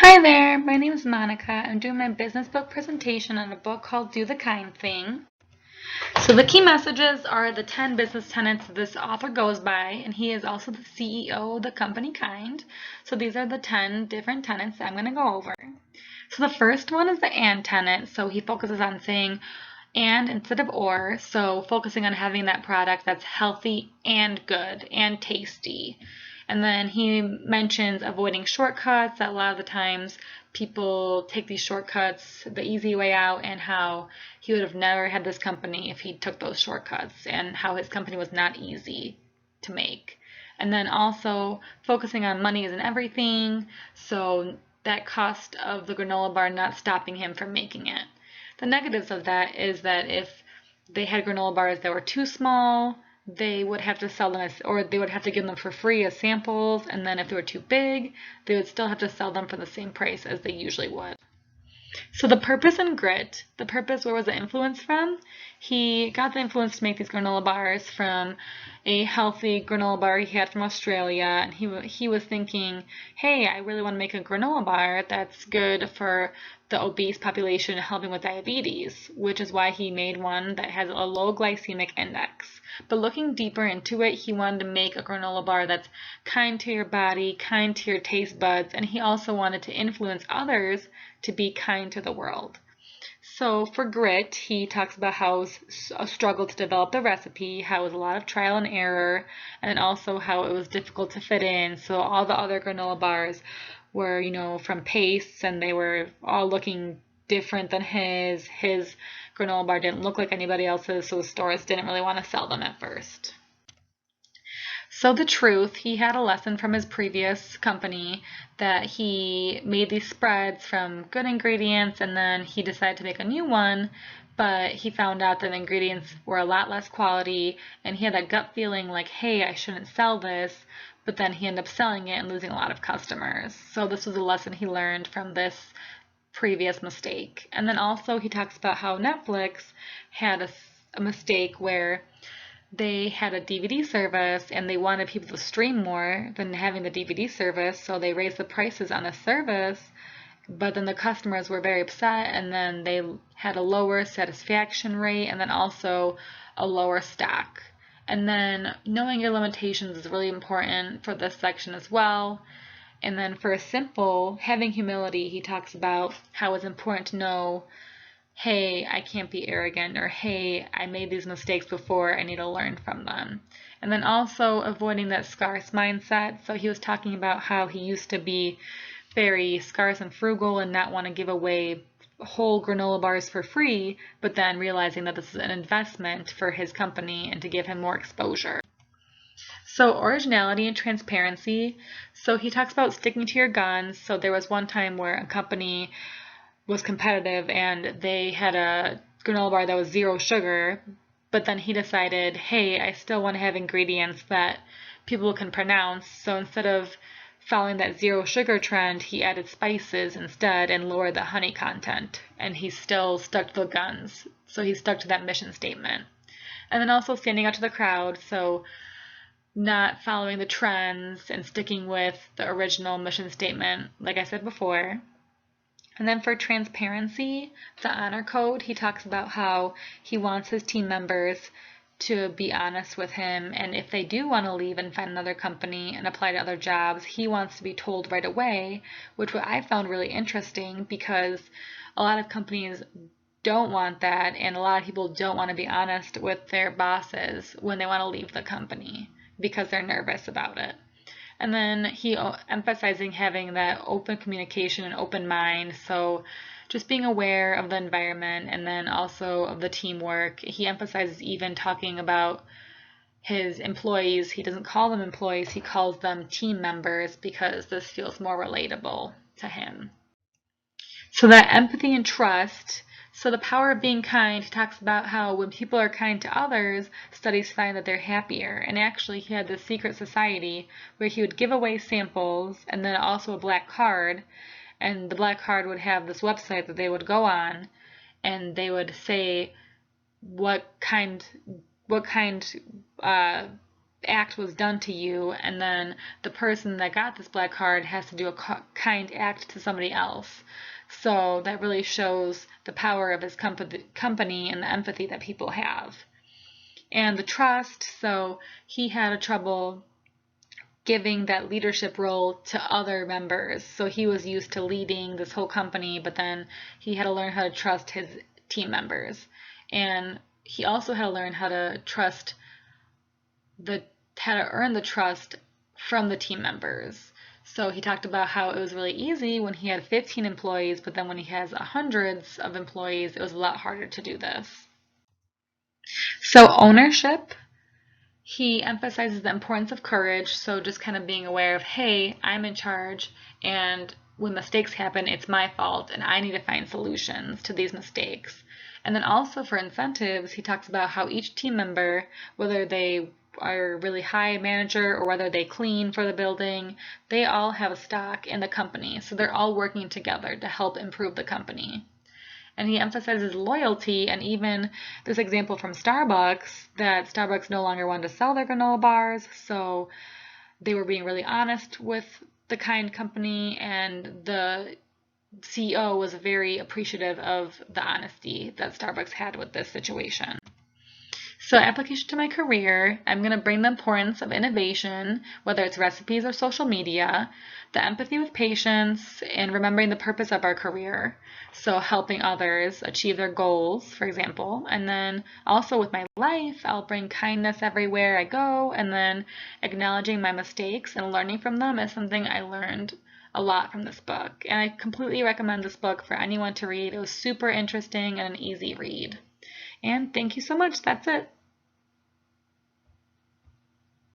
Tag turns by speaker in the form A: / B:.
A: Hi there, my name is Monica. I'm doing my business book presentation on a book called Do the Kind Thing. So the key messages are the 10 business tenets this author goes by, and he is also the CEO of the company Kind. So these are the 10 different tenets that I'm going to go over. So the first one is the and tenet. So he focuses on saying and instead of or, so focusing on having that product that's healthy and good and tasty. And then he mentions avoiding shortcuts, that a lot of the times people take these shortcuts the easy way out, and how he would have never had this company if he took those shortcuts, and how his company was not easy to make. And then also focusing on money isn't everything, so that cost of the granola bar not stopping him from making it. The negatives of that is that if they had granola bars that were too small, they would have to sell them or they would have to give them for free as samples, and then if they were too big, they would still have to sell them for the same price as they usually would. So the purpose and grit. The purpose, where was the influence from? He got the influence to make these granola bars from a healthy granola bar he had from Australia, and he was thinking, hey, I really want to make a granola bar that's good for the obese population, helping with diabetes, which is why he made one that has a low glycemic index. But looking deeper into it, he wanted to make a granola bar that's kind to your body, kind to your taste buds, and he also wanted to influence others to be kind to the world. So for grit, he talks about how it was a struggle to develop the recipe, how it was a lot of trial and error, and also how it was difficult to fit in. So all the other granola bars were, from Pace, and they were all looking different than his. His granola bar didn't look like anybody else's, so stores didn't really want to sell them at first. So the truth, he had a lesson from his previous company that he made these spreads from good ingredients, and then he decided to make a new one, but he found out that the ingredients were a lot less quality, and he had that gut feeling like, hey, I shouldn't sell this, but then he ended up selling it and losing a lot of customers. So this was a lesson he learned from this previous mistake. And then also he talks about how Netflix had a mistake where they had a DVD service and they wanted people to stream more than having the DVD service, so they raised the prices on the service, but then the customers were very upset, and then they had a lower satisfaction rate, and then also a lower stock. And then knowing your limitations is really important for this section as well. And then for a simple, having humility, he talks about how it's important to know, hey, I can't be arrogant, or hey, I made these mistakes before, I need to learn from them. And then also avoiding that scarce mindset. So he was talking about how he used to be very scarce and frugal and not want to give away whole granola bars for free, but then realizing that this is an investment for his company and to give him more exposure. So originality and transparency. So he talks about sticking to your guns. So there was one time where a company was competitive and they had a granola bar that was zero sugar, but then he decided, hey, I still want to have ingredients that people can pronounce. So instead of following that zero sugar trend, he added spices instead and lowered the honey content. And he still stuck to the guns. So he stuck to that mission statement. And then also standing out to the crowd. So not following the trends and sticking with the original mission statement, like I said before. And then for transparency, the honor code, he talks about how he wants his team members to be honest with him, and if they do want to leave and find another company and apply to other jobs, he wants to be told right away, which I found really interesting because a lot of companies don't want that, and a lot of people don't want to be honest with their bosses when they want to leave the company because they're nervous about it. And then he emphasizing having that open communication and open mind. So just being aware of the environment and then also of the teamwork. He emphasizes even talking about his employees. He doesn't call them employees, he calls them team members because this feels more relatable to him. So that empathy and trust. So the power of being kind, he talks about how when people are kind to others, studies find that they're happier. And actually he had this secret society where he would give away samples and then also a black card. And the black card would have this website that they would go on and they would say what kind uh, act was done to you, and then the person that got this black card has to do a kind act to somebody else. So that really shows the power of his company and the empathy that people have. And the trust, so he had a trouble giving that leadership role to other members. So he was used to leading this whole company, but then he had to learn how to trust his team members. And he also had to learn how to earn the trust from the team members. So he talked about how it was really easy when he had 15 employees, but then when he has hundreds of employees, it was a lot harder to do this. So ownership, he emphasizes the importance of courage, so just kind of being aware of, hey, I'm in charge, and when mistakes happen, it's my fault, and I need to find solutions to these mistakes. And then also for incentives, he talks about how each team member, whether they are a really high manager or whether they clean for the building, they all have a stock in the company, so they're all working together to help improve the company. And he emphasizes loyalty, and even this example from Starbucks, that Starbucks no longer wanted to sell their granola bars, so they were being really honest with the Kind company, and the CEO was very appreciative of the honesty that Starbucks had with this situation. So application to my career, I'm going to bring the importance of innovation, whether it's recipes or social media, the empathy with patients, and remembering the purpose of our career. So helping others achieve their goals, for example. And then also with my life, I'll bring kindness everywhere I go, and then acknowledging my mistakes and learning from them is something I learned a lot from this book. And I completely recommend this book for anyone to read. It was super interesting and an easy read. And thank you so much. That's it.